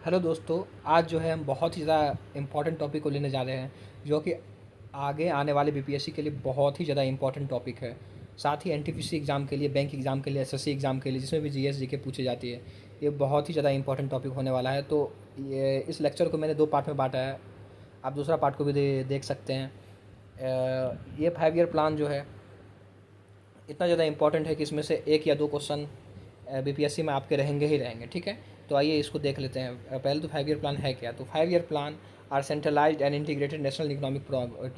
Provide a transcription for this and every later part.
Hello दोस्तों, आज जो है हम बहुत ही ज़्यादा इम्पोर्टेंट टॉपिक को लेने जा रहे हैं, जो कि आगे आने वाले बीपीएससी के लिए बहुत ही ज़्यादा इम्पोर्टेंट टॉपिक है। साथ ही एनटीपीसी एग्ज़ाम के लिए, बैंक एग्ज़ाम के लिए, एसएससी एग्ज़ाम के लिए, जिसमें भी जीएस जीके पूछी जाती है, ये बहुत ही ज़्यादा इम्पोर्टेंट टॉपिक होने वाला है। तो ये इस लेक्चर को मैंने 2 पार्ट में बाँटा है। आप दूसरा पार्ट को भी देख सकते हैं। ये 5 ईयर प्लान जो है इतना ज़्यादा इम्पोर्टेंट है कि इसमें से 1 या 2 क्वेश्चन बीपीएससी में आपके रहेंगे ही रहेंगे, ठीक है। तो आइए इसको देख लेते हैं। पहले तो 5 ईयर प्लान है क्या? तो 5 year plan are centralised and integrated national economic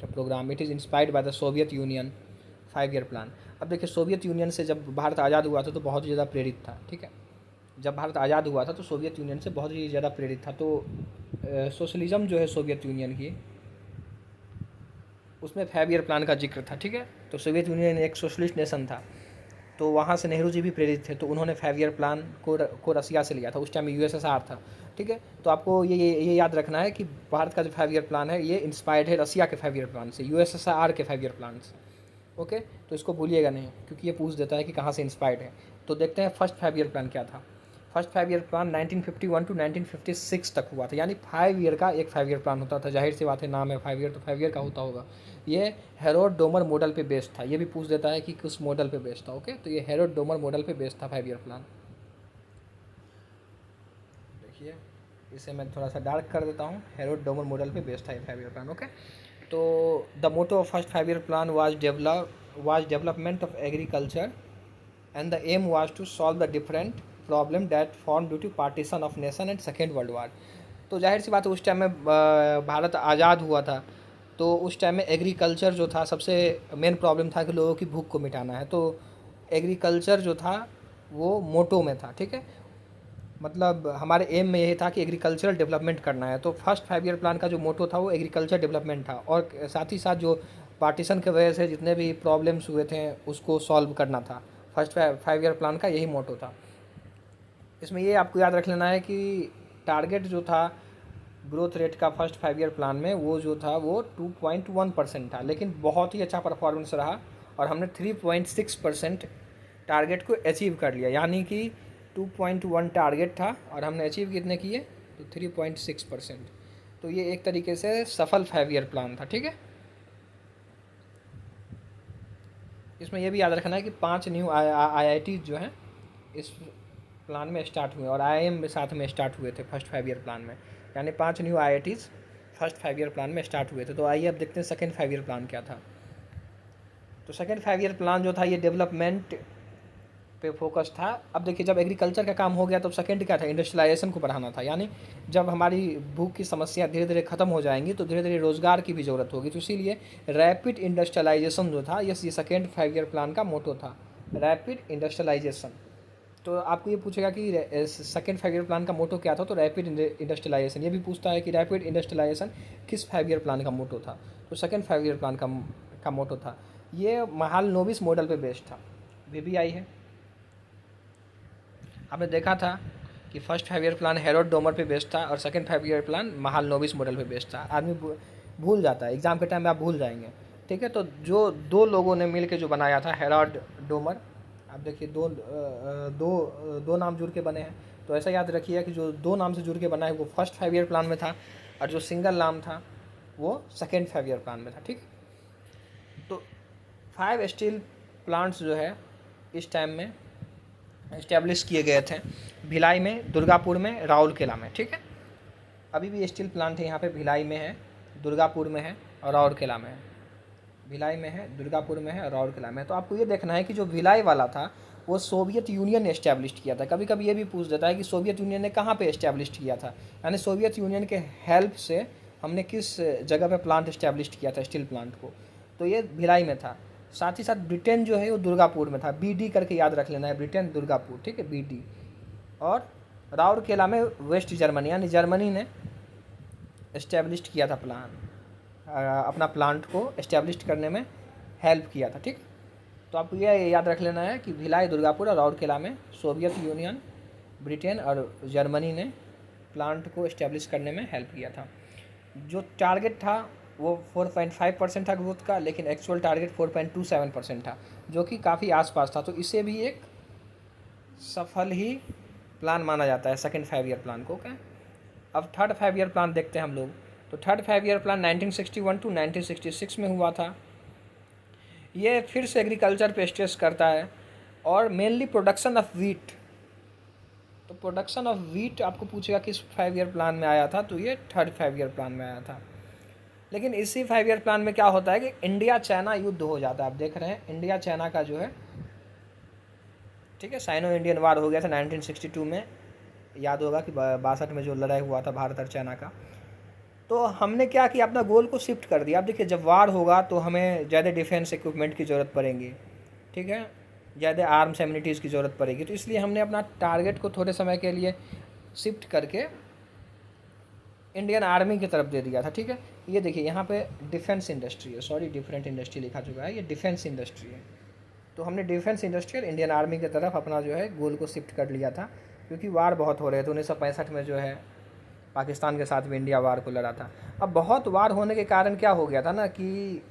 programme. It is inspired by the Soviet Union. 5 year plan, अब देखिए, सोवियत यूनियन से जब भारत आज़ाद हुआ था तो बहुत ही ज़्यादा प्रेरित था, ठीक है। जब भारत आज़ाद हुआ था तो सोवियत यूनियन से बहुत ही ज़्यादा प्रेरित था। तो सोशलिज़म जो है सोवियत यूनियन की, उसमें 5 ईयर प्लान का जिक्र था, ठीक है। तो सोवियत यूनियन एक सोशलिस्ट नेशन था, तो वहाँ से नेहरू जी भी प्रेरित थे। तो उन्होंने 5 ईयर प्लान को रसिया से लिया था। उस टाइम यूएसएसआर था, ठीक है। तो आपको ये याद रखना है कि भारत का जो 5 ईयर प्लान है ये इंस्पायर्ड है रसिया के 5 ईयर प्लान से, यूएसएसआर के 5 ईयर प्लान से। ओके, तो इसको भूलिएगा नहीं, क्योंकि ये पूछ देता है कि कहाँ से इंस्पायर्ड है। तो देखते हैं फर्स्ट 5 ईयर प्लान क्या था। फर्स्ट 5 ईयर प्लान 1951 टू 1956 तक हुआ था, यानी 5 ईयर का एक 5 ईयर प्लान होता था। जाहिर सी बात है, नाम है 5 ईयर, तो 5 ईयर का होता होगा। ये हेरोड डोमर मॉडल पे बेस्ड था। ये भी पूछ देता है कि किस मॉडल पे बेस्ड था। ओके, तो ये हेरोड डोमर मॉडल पे बेस्ड था 5 ईयर प्लान। देखिए, इसे मैं थोड़ा सा डार्क कर देता हूँ। हेरोड डोमर मॉडल पे बेस्ड था ये 5 ईयर प्लान। ओके, तो the motto of first 5 year plan was development of agriculture and the aim was to solve the different problem that formed due to partition of nation and second world war। तो जाहिर सी बात है, उस time में भारत आज़ाद हुआ था, तो उस टाइम में एग्रीकल्चर जो था सबसे मेन प्रॉब्लम था कि लोगों की भूख को मिटाना है। तो एग्रीकल्चर जो था वो मोटो में था, ठीक है। मतलब हमारे एम में यही था कि एग्रीकल्चरल डेवलपमेंट करना है। तो फर्स्ट 5 ईयर प्लान का जो मोटो था वो एग्रीकल्चर डेवलपमेंट था, और साथ ही साथ जो पार्टीशन की वजह से जितने भी प्रॉब्लम्स हुए थे उसको सॉल्व करना था। फर्स्ट 5 ईयर प्लान का यही मोटो था। इसमें ये आपको याद रख लेना है कि टारगेट जो था ग्रोथ रेट का फर्स्ट 5 ईयर प्लान में, वो जो था वो 2.1% था, लेकिन बहुत ही अच्छा परफॉर्मेंस रहा और हमने 3.6% टारगेट को अचीव कर लिया। यानी कि 2.1 टारगेट था और हमने अचीव कितने किए? तो 3.6%। तो ये एक तरीके से सफल 5 ईयर प्लान था, ठीक है। इसमें यह भी याद रखना है कि 5 न्यू IIT जो हैं इस प्लान में स्टार्ट हुए, और IIM भी साथ में स्टार्ट हुए थे फर्स्ट 5 ईयर प्लान में। यानी 5 new IITs first 5 year plan में स्टार्ट हुए थे। तो आइए अब देखते हैं सेकेंड 5 ईयर प्लान क्या था। तो सेकेंड 5 ईयर प्लान जो था ये डेवलपमेंट पे फोकस था। अब देखिए, जब एग्रीकल्चर का काम हो गया तो सेकेंड क्या था? इंडस्ट्रियलाइजेशन को बढ़ाना था। यानी जब हमारी भूख की समस्या धीरे धीरे खत्म हो जाएंगी तो धीरे धीरे रोजगार की भी ज़रूरत होगी। तो इसीलिए रैपिड इंडस्ट्रियलाइजेशन जो था, ये सेकेंड 5 ईयर प्लान का मोटो था, रैपिड इंडस्ट्रियलाइजेशन। तो आपको ये पूछेगा कि सेकेंड 5 ईयर प्लान का मोटो क्या था? तो रैपिड इंडस्ट्रियलाइजेशन। ये भी पूछता है कि रैपिड इंडस्ट्रियलाइजेशन किस 5 ईयर प्लान का मोटो था? तो सेकेंड 5 ईयर प्लान का मोटो था, ये महालनोबिस मॉडल पे बेस्ड था। VBI है। आपने देखा था कि first 5 year plan Herod Domar पे बेस्ड था और second 5 year plan Mahalanobis model पे बेस्ड था। आदमी भूल जाता है, एग्ज़ाम के टाइम में आप भूल जाएंगे, ठीक है। तो जो दो लोगों ने मिल के जो बनाया था हेरोड डोमर, आप देखिए दो नाम जुड़ के बने हैं। तो ऐसा याद रखिए कि जो 2 नाम से जुड़ के बना है वो फर्स्ट 5 ईयर प्लान में था, और जो सिंगल नाम था वो सेकेंड 5 ईयर प्लान में था, ठीक। तो 5 स्टील प्लांट्स जो है इस टाइम में इस्टेब्लिश किए गए थे, भिलाई में, दुर्गापुर में, राउरकेला में, ठीक है। अभी भी स्टील प्लांट है यहाँ पे, भिलाई में है, दुर्गापुर में है और राउरकेला में है। भिलाई में है, दुर्गापुर में है और राउरकेला में है। तो आपको ये देखना है कि जो भिलाई वाला था वो सोवियत यूनियन ने इस्टेब्लिश किया था। कभी कभी ये भी पूछ देता है कि सोवियत यूनियन ने कहाँ पे इस्टेब्लिश किया था, यानी सोवियत यूनियन के हेल्प से हमने किस जगह पे प्लांट इस्टेब्लिश किया था स्टील प्लांट को? तो ये भिलाई में था। साथ ही साथ ब्रिटेन जो है वो दुर्गापुर में था। BD करके याद रख लेना है, ब्रिटेन दुर्गापुर, ठीक है, BD। और राउरकेला में वेस्ट जर्मनी, यानी जर्मनी ने इस्टेब्लिश किया था प्लान, अपना प्लांट को इस्टेब्लिश करने में हेल्प किया था, ठीक। तो आपको ये याद रख लेना है कि भिलाई, दुर्गापुर और राउरकेला में सोवियत यूनियन, ब्रिटेन और जर्मनी ने प्लांट को इस्टेब्लिश करने में हेल्प किया था। जो टारगेट था वो 4.5% था ग्रोथ का, लेकिन एक्चुअल टारगेट 4.27% था, जो कि काफ़ी आसपास था। तो इसे भी एक सफल ही प्लान माना जाता है सेकेंड 5 ईयर प्लान को, क्या। अब थर्ड 5 ईयर प्लान देखते हैं हम लोग। तो थर्ड 5 ईयर प्लान 1961 टू 1966 में हुआ था। ये फिर से एग्रीकल्चर पे स्ट्रेस करता है और मेनली प्रोडक्शन ऑफ वीट। तो प्रोडक्शन ऑफ वीट आपको पूछेगा किस 5 ईयर प्लान में आया था, तो ये थर्ड 5 ईयर प्लान में आया था। लेकिन इसी 5 ईयर प्लान में क्या होता है कि इंडिया चाइना युद्ध हो जाता है। आप देख रहे हैं इंडिया चाइना का जो है, ठीक है, साइनो इंडियन वार हो गया था 1962 में। याद होगा कि 62 में जो लड़ाई हुआ था भारत और चाइना का। तो हमने क्या किया, अपना गोल को शिफ्ट कर दिया। अब देखिए जब वार होगा तो हमें ज़्यादा डिफेंस इक्विपमेंट की ज़रूरत पड़ेगी, ठीक है, ज़्यादा आर्म्स एम्यूनिटीज़ की ज़रूरत पड़ेगी। तो इसलिए हमने अपना टारगेट को थोड़े समय के लिए शिफ्ट करके इंडियन आर्मी की तरफ दे दिया था, ठीक है। ये देखिए यहाँ पे डिफेंस इंडस्ट्री है, सॉरी डिफरेंट इंडस्ट्री लिखा चुका है, ये डिफेंस इंडस्ट्री है। तो हमने डिफेंस इंडस्ट्री और इंडियन आर्मी की तरफ अपना जो है गोल को शिफ्ट कर लिया था, क्योंकि वार बहुत हो रहे थे। 1965 में जो है पाकिस्तान के साथ भी इंडिया वार को लड़ा था। अब बहुत वार होने के कारण क्या हो गया था ना कि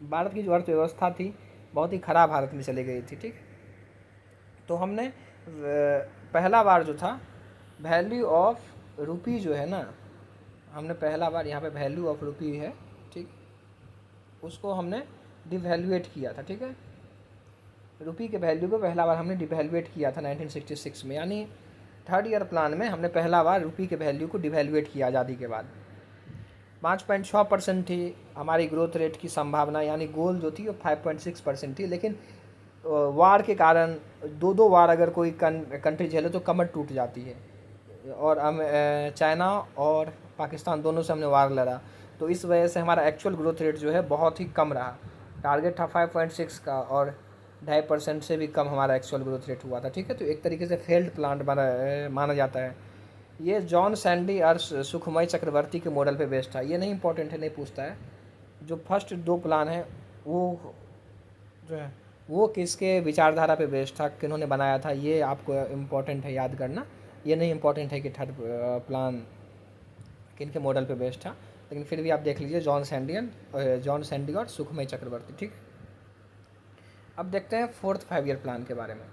भारत की जो अर्थव्यवस्था थी बहुत ही ख़राब हालत में चली गई थी, ठीक। तो हमने पहला बार जो था वैल्यू ऑफ रुपी जो है ना, हमने पहला बार यहाँ पे वैल्यू ऑफ रुपी है, ठीक, उसको हमने डिवैल्यूएट किया था, ठीक है। रुपी के वैल्यू को पहला बार हमने डिवैल्यूएट किया था 1966 में, यानी थर्ड ईयर प्लान में हमने पहला बार रुपी के वैल्यू को डिवैल्यूएट किया आज़ादी के बाद। 5.6% थी हमारी ग्रोथ रेट की संभावना, यानी गोल जो थी वो 5.6% थी। लेकिन वार के कारण दो वार अगर कोई कंट्री झेले तो कमर टूट जाती है, और हम चाइना और पाकिस्तान दोनों से हमने वार लड़ा, तो इस वजह से हमारा एक्चुअल ग्रोथ रेट जो है बहुत ही कम रहा। टारगेट था 5.6 का और 2.5% से भी कम हमारा एक्चुअल ग्रोथ रेट हुआ था, ठीक है। तो एक तरीके से फेल्ड प्लान माना जाता है। ये जॉन सैंडी और सुखमय चक्रवर्ती के मॉडल पे बेस्ड था। ये नहीं इंपॉर्टेंट है, नहीं पूछता है। जो फर्स्ट 2 प्लान है वो जो है वो किसके विचारधारा पे बेस्ड था, किन्होंने बनाया था, ये आपको इम्पोर्टेंट है याद करना। ये नहीं इंपॉर्टेंट है कि थर्ड प्लान किन के मॉडल पे बेस्ड था, लेकिन फिर भी आप देख लीजिए जॉन सैंडी और सुखमय चक्रवर्ती, ठीक। अब देखते हैं फोर्थ 5 ईयर प्लान के बारे में।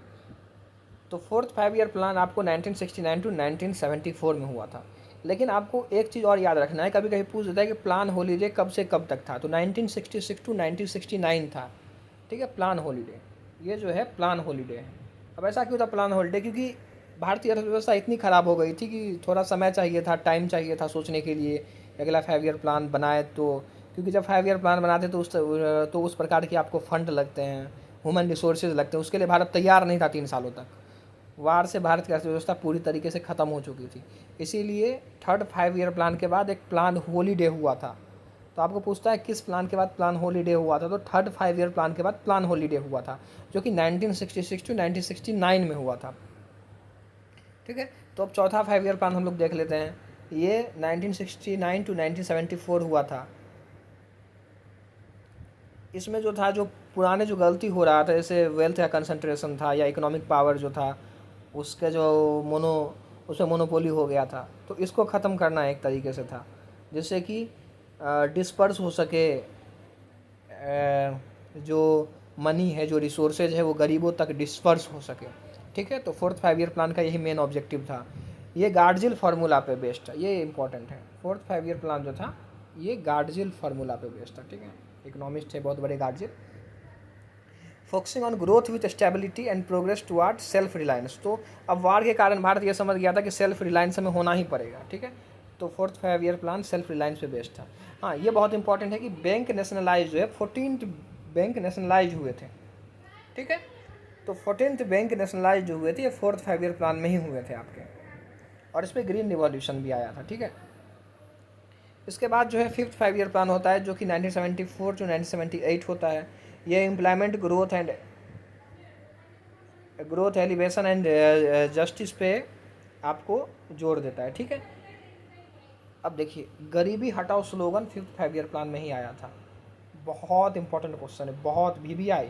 तो फोर्थ 5 ईयर प्लान आपको 1969 टू 1974 में हुआ था। लेकिन आपको एक चीज़ और याद रखना है, कभी कभी पूछ देता है कि प्लान हॉलीडे कब से कब तक था। तो 1966 टू 1969 था, ठीक है, प्लान हॉलीडे। ये जो है प्लान हॉलीडे है। अब ऐसा क्यों था प्लान हॉलीडे, क्योंकि भारतीय अर्थव्यवस्था इतनी ख़राब हो गई थी कि थोड़ा समय चाहिए था, टाइम चाहिए था सोचने के लिए अगला 5 ईयर प्लान बनाए। तो क्योंकि जब 5 ईयर प्लान बनाते तो उस प्रकार के आपको फंड लगते हैं, ह्यूमन रिसोर्सेज लगते हैं। उसके लिए भारत तैयार नहीं था 3 सालों तक। वार से भारत की अर्थव्यवस्था पूरी तरीके से ख़त्म हो चुकी थी। इसीलिए थर्ड 5 ईयर प्लान के बाद एक प्लान हॉलीडे हुआ था। तो आपको पूछता है किस प्लान के बाद प्लान हॉलीडे हुआ था, तो थर्ड 5 ईयर प्लान के बाद प्लान हॉलीडे हुआ था, जो कि 1966 टू 1969 में हुआ था, ठीक है। तो अब चौथा 5 ईयर प्लान हम लोग देख लेते हैं। ये 1969 टू 1974 हुआ था। इसमें जो था, जो पुराने जो गलती हो रहा था, जैसे वेल्थ का कंसंट्रेशन था या इकोनॉमिक पावर जो था उसके जो उसमें मोनोपोली हो गया था, तो इसको ख़त्म करना एक तरीके से था, जिससे कि डिस्पर्स हो सके जो मनी है, जो रिसोर्सेज है, वो गरीबों तक डिस्पर्स हो सके, ठीक है। तो फोर्थ 5 ईयर प्लान का यही मेन ऑब्जेक्टिव था। ये गार्डजिल फार्मूला पे बेस्ड था, ये इंपॉर्टेंट है। फोर्थ 5 ईयर प्लान जो था ये गार्डजिल फार्मूला पे बेस्ड था, ठीक है। इकोनॉमिस्ट थे बहुत बड़े Gadgil. Focusing on growth with stability and progress toward self reliance. तो अब वार के कारण भारत ये समझ गया था कि सेल्फ रिलायंस हमें होना ही पड़ेगा, ठीक है। तो fourth 5 year plan self reliance पे बेस्ड था। हाँ, ये बहुत इंपॉर्टेंट है कि बैंक नेशनलाइज जो है 14th बैंक नेशनलाइज हुए थे, ठीक है। तो 14th बैंक नेशनलाइज जो हुए थे ये फोर्थ 5 ईयर प्लान में ही हुए थे आपके, और इस पर ग्रीन रिवॉल्यूशन भी आया था, ठीक है। इसके बाद जो है फिफ्थ 5 ईयर प्लान होता है, जो कि 1974 टू 1978 होता है। ये employment growth elevation and justice पे आपको जोर देता है, ठीक है। अब देखिए गरीबी हटाओ स्लोगन फिफ्थ 5 ईयर प्लान में ही आया था। बहुत इंपॉर्टेंट क्वेश्चन है, बहुत। वीबीआई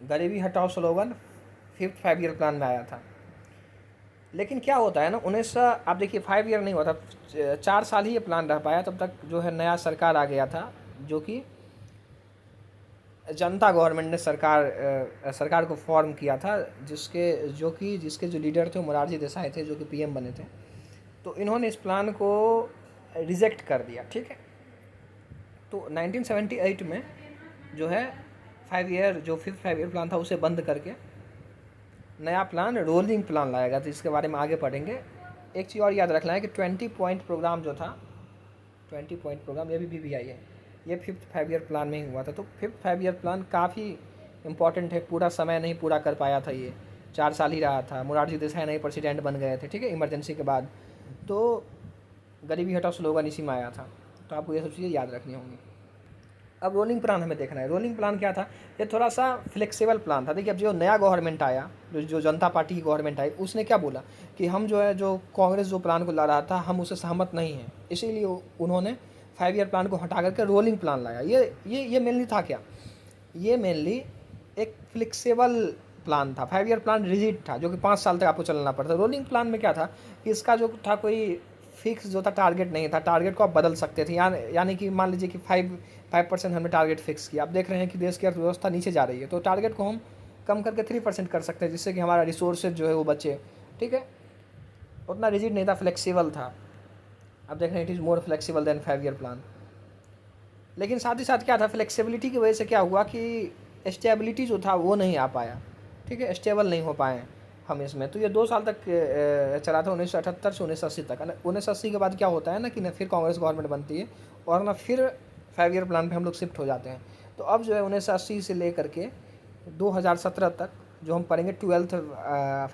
गरीबी हटाओ स्लोगन फिफ्थ 5 ईयर प्लान में आया था। लेकिन क्या होता है ना, 1900 आप देखिए 5 ईयर नहीं होता, 4 साल ही ये प्लान रह पाया। तब तक जो है नया सरकार आ गया था, जो कि जनता गवर्नमेंट ने सरकार को फॉर्म किया था, जिसके जो लीडर थे वो मोरारजी देसाई थे, जो कि पीएम बने थे। तो इन्होंने इस प्लान को रिजेक्ट कर दिया, ठीक है। तो 1978 में जो है 5th 5 ईयर प्लान था उसे बंद करके नया प्लान रोलिंग प्लान लाया गया था, जिसके बारे में आगे पढ़ेंगे। एक चीज़ और याद रखना है कि 20 पॉइंट प्रोग्राम जो था, 20 पॉइंट प्रोग्राम, ये भी BBI है, ये 5th 5 ईयर प्लान में ही हुआ था। तो 5th 5 ईयर प्लान काफ़ी इंपॉर्टेंट है, पूरा समय नहीं पूरा कर पाया था, ये 4 साल ही रहा था। मोरारजी देसाई नए प्रेसिडेंट बन गए थे, ठीक है, इमरजेंसी के बाद। तो गरीबी हटाओ स्लोगन इसी में आया था। तो आपको ये सब चीज़ें याद रखनी होंगी। अब रोलिंग प्लान हमें देखना है। रोलिंग प्लान क्या था? ये थोड़ा सा फ्लेक्सिबल प्लान था। देखिए, अब जो नया गवर्नमेंट आया, जो जनता पार्टी की गवर्नमेंट आई, उसने क्या बोला कि हम जो कांग्रेस जो प्लान को ला रहा था, हम उससे सहमत नहीं हैं, इसीलिए उन्होंने 5 ईयर प्लान को हटा करके रोलिंग प्लान लाया। ये मेनली था क्या? ये मेनली एक फ्लेक्सिबल प्लान था। 5 ईयर प्लान रिजिड था, जो कि 5 साल तक आपको चलना पड़ता। रोलिंग प्लान में क्या था कि इसका जो था कोई फिक्स जो था टारगेट नहीं था, टारगेट को आप बदल सकते थे। यानी कि मान लीजिए कि 5% हमने टारगेट फिक्स किया। आप देख रहे हैं कि देश की अर्थव्यवस्था नीचे जा रही है, तो टारगेट को हम कम करके 3% कर सकते हैं, जिससे कि हमारा रिसोर्सेज जो है वो बचे, ठीक है। उतना रिजिड नहीं था, फ्लेक्सिबल था। अब देख रहे हैं it is more flexible than 5 year plan. लेकिन साथ ही साथ क्या था, फ्लेक्सिबिलिटी की वजह से क्या हुआ कि स्टेबिलिटी जो था वो नहीं आ पाया, ठीक है, स्टेबल नहीं हो पाए हम इसमें। तो ये 2 साल तक चला था, 1978 से 1980 तक। 1980 के बाद क्या होता है ना कि ना फिर कांग्रेस गवर्नमेंट बनती है और ना फिर 5 ईयर प्लान पे हम लोग शिफ्ट हो जाते हैं। तो अब जो है 1980 से लेकर के 2017 तक जो हम पढ़ेंगे 12th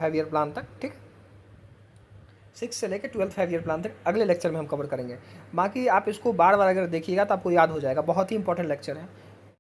5 ईयर प्लान तक, ठीक, 6 से लेकर 12th 5 ईयर प्लान तक अगले लेक्चर में हम कवर करेंगे। बाकी आप इसको बार बार अगर देखिएगा तो आपको याद हो जाएगा, बहुत ही इंपॉर्टेंट लेक्चर है।